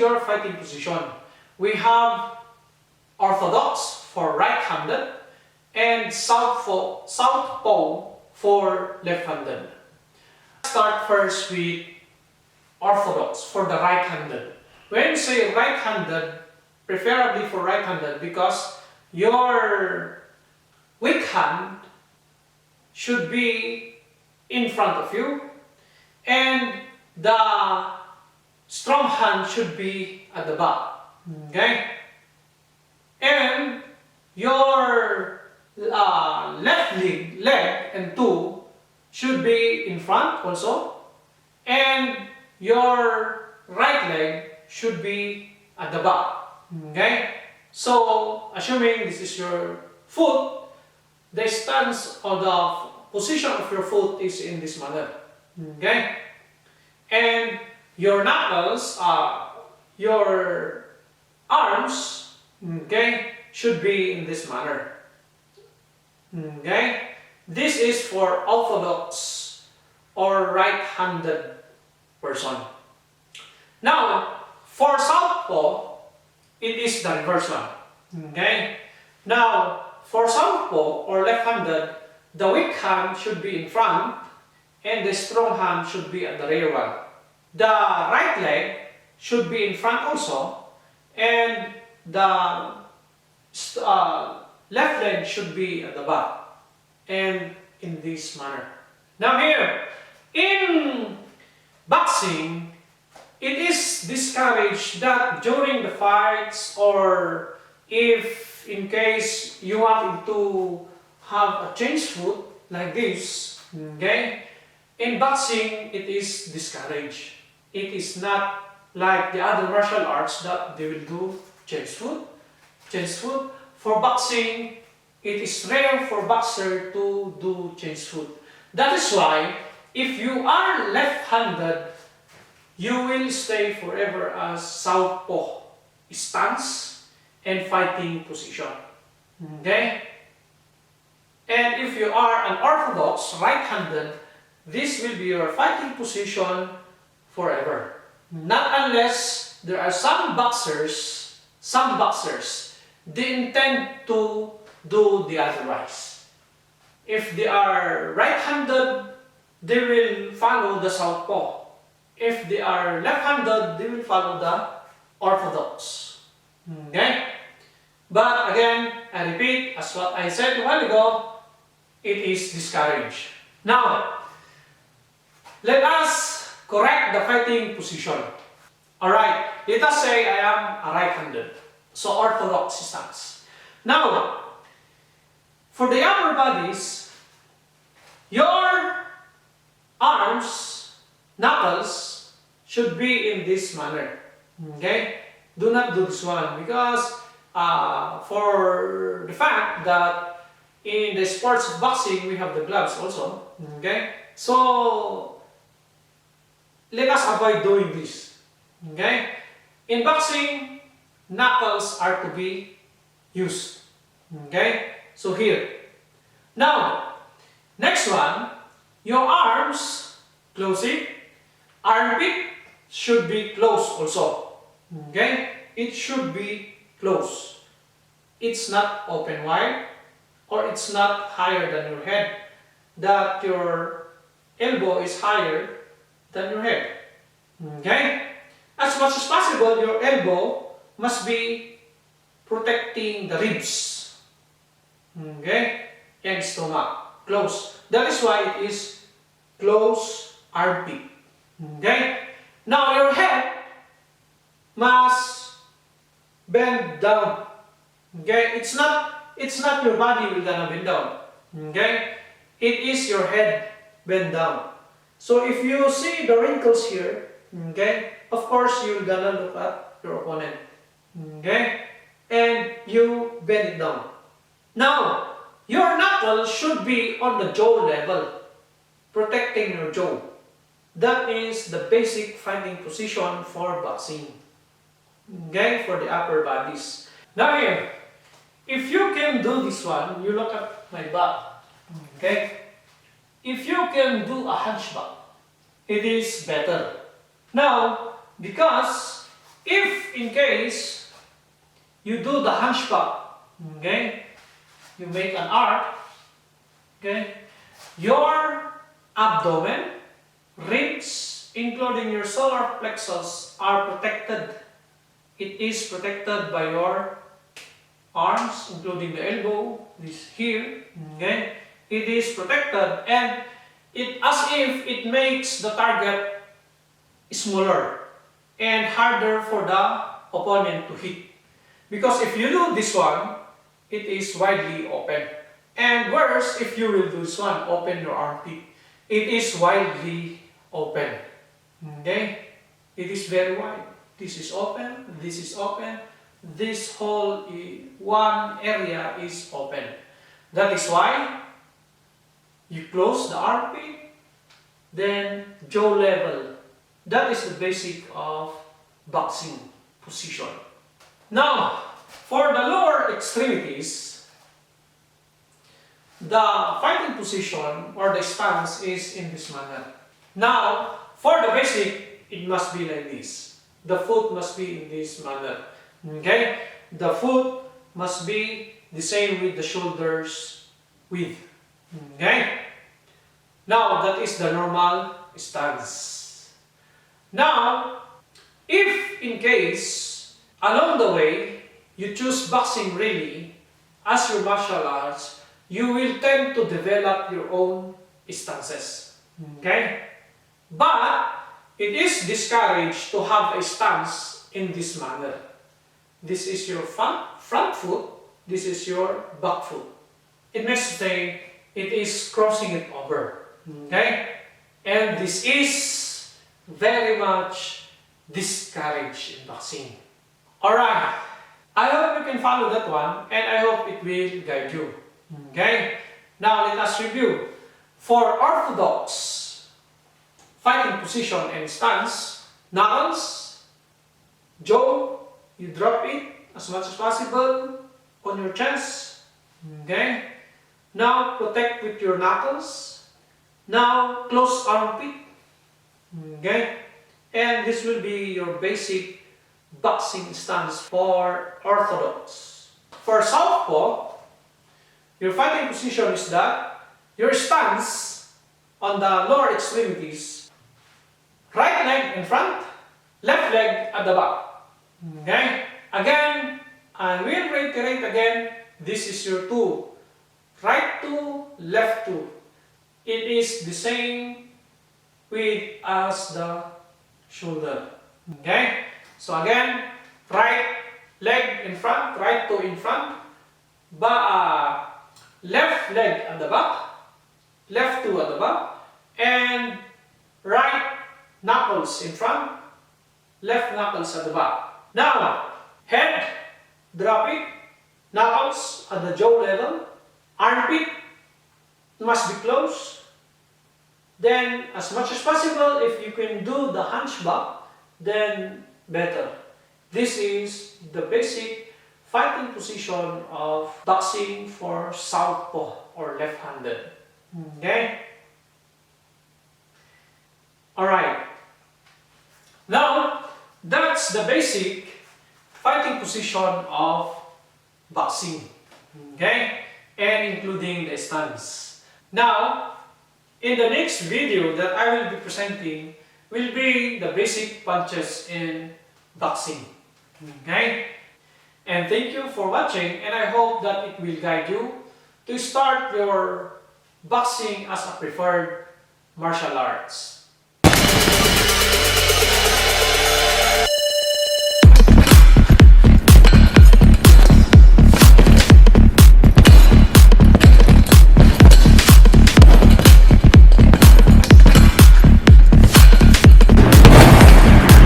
your fighting position. We have orthodox for right-handed and southpaw for left-handed. Start first with orthodox for the right-handed. When you say right-handed, preferably for right-handed because your weak hand should be in front of you and the strong hand should be at the back. Okay? And your left leg and two should be in front also, and your right leg should be at the back. Okay? So, assuming this is your foot, the stance or the position of your foot is in this manner. Okay? And your knuckles, your arms, okay, should be in this manner. Okay? This is for orthodox or right-handed person. Now, for southpaw, it is the reverse one. Okay? Now, for southpaw or left-handed, the weak hand should be in front and the strong hand should be at the rear one. The right leg should be in front also and the left leg should be at the back and in this manner. Now here, in boxing, it is discouraged that during the fights or if in case you want to have a changed foot like this, okay, in boxing it is discouraged. It is not like the other martial arts that they will do change foot. For boxing, it is rare for boxer to do change foot. That is why if you are left-handed, you will stay forever as southpaw stance and fighting position. Okay? And if you are an orthodox right-handed, this will be your fighting position forever. Not unless there are some boxers, they intend to do the otherwise. If they are right-handed, they will follow the southpaw. If they are left-handed, they will follow the orthodox. Okay? But again, I repeat, as what I said a while ago, it is discouraged. Now, let us correct the fighting position. Alright, let us say I am a right-handed, so orthodox stance. Now, for the upper bodies, your arms, knuckles, should be in this manner. Okay? Do not do this one because for the fact that in the sports of boxing, we have the gloves also. Okay? So, let us avoid doing this. Okay? In boxing, knuckles are to be used. Okay? So here. Now, next one, your arms, close it. Armpit should be closed also. Okay? It should be closed. It's not open wide or it's not higher than your head. That your elbow is higher than your head. Okay? As much as possible, your elbow must be protecting the ribs. Okay? And stomach. Close. That is why it is close armpit. Okay? Now your head must bend down. Okay? It's not your body will gonna bend down. Okay? It is your head bend down. So if you see the wrinkles here, okay, of course you're gonna look at your opponent. Okay? And you bend it down. Now, your knuckles should be on the jaw level, protecting your jaw. That is the basic fighting position for boxing. Okay? For the upper bodies. Now here, if you can do this one, you look at my back. Okay? If you can do a hunchback, it is better. Now, because if in case you do the hunchback, okay, you make an arc, okay, your abdomen, ribs, including your solar plexus are protected. It is protected by your arms, including the elbow, this here, okay, it is protected, and it as if it makes the target smaller and harder for the opponent to hit. Because if you do this one, it is widely open. And worse, if you will do this one, open your armpit, it is widely open. Okay? It is very wide. This is open, this is open, this whole one area is open. That is why you close the armpit, then jaw level. That is the basic of boxing position. Now, for the lower extremities, the fighting position or the stance is in this manner. Now, for the basic, it must be like this. The foot must be in this manner. Okay? The foot must be the same with the shoulders width. Okay? Now, that is the normal stance. Now, if in case, along the way, you choose boxing really as your martial arts, you will tend to develop your own stances. Okay? But, it is discouraged to have a stance in this manner. This is your front foot, this is your back foot. It makes to say, it is crossing it over. Okay? And this is very much discouraged in boxing. Alright, I hope you can follow that one and I hope it will guide you. Okay? Now let us review. For orthodox fighting position and stance, knuckles, jaw, you drop it as much as possible on your chest. Okay? Now protect with your knuckles. Now close armpit. Okay? And this will be your basic boxing stance for orthodox. For southpaw, your fighting position is that your stance on the lower extremities, right leg in front, left leg at the back. Okay? Again, I will reiterate again, this is your two. Right two, left two. It is the same width as the shoulder. Okay? So again, right leg in front, right toe in front, left leg at the back, left toe at the back, and right knuckles in front, left knuckles at the back. Now, head, drop it, knuckles at the jaw level, armpit must be closed. Then, as much as possible, if you can do the hunchback, then better. This is the basic fighting position of boxing for southpaw or left-handed. Okay? Alright. Now, that's the basic fighting position of boxing. Okay? And including the stance. Now, in the next video that I will be presenting will be the basic punches in boxing. Okay? And thank you for watching, and I hope that it will guide you to start your boxing as a preferred martial arts.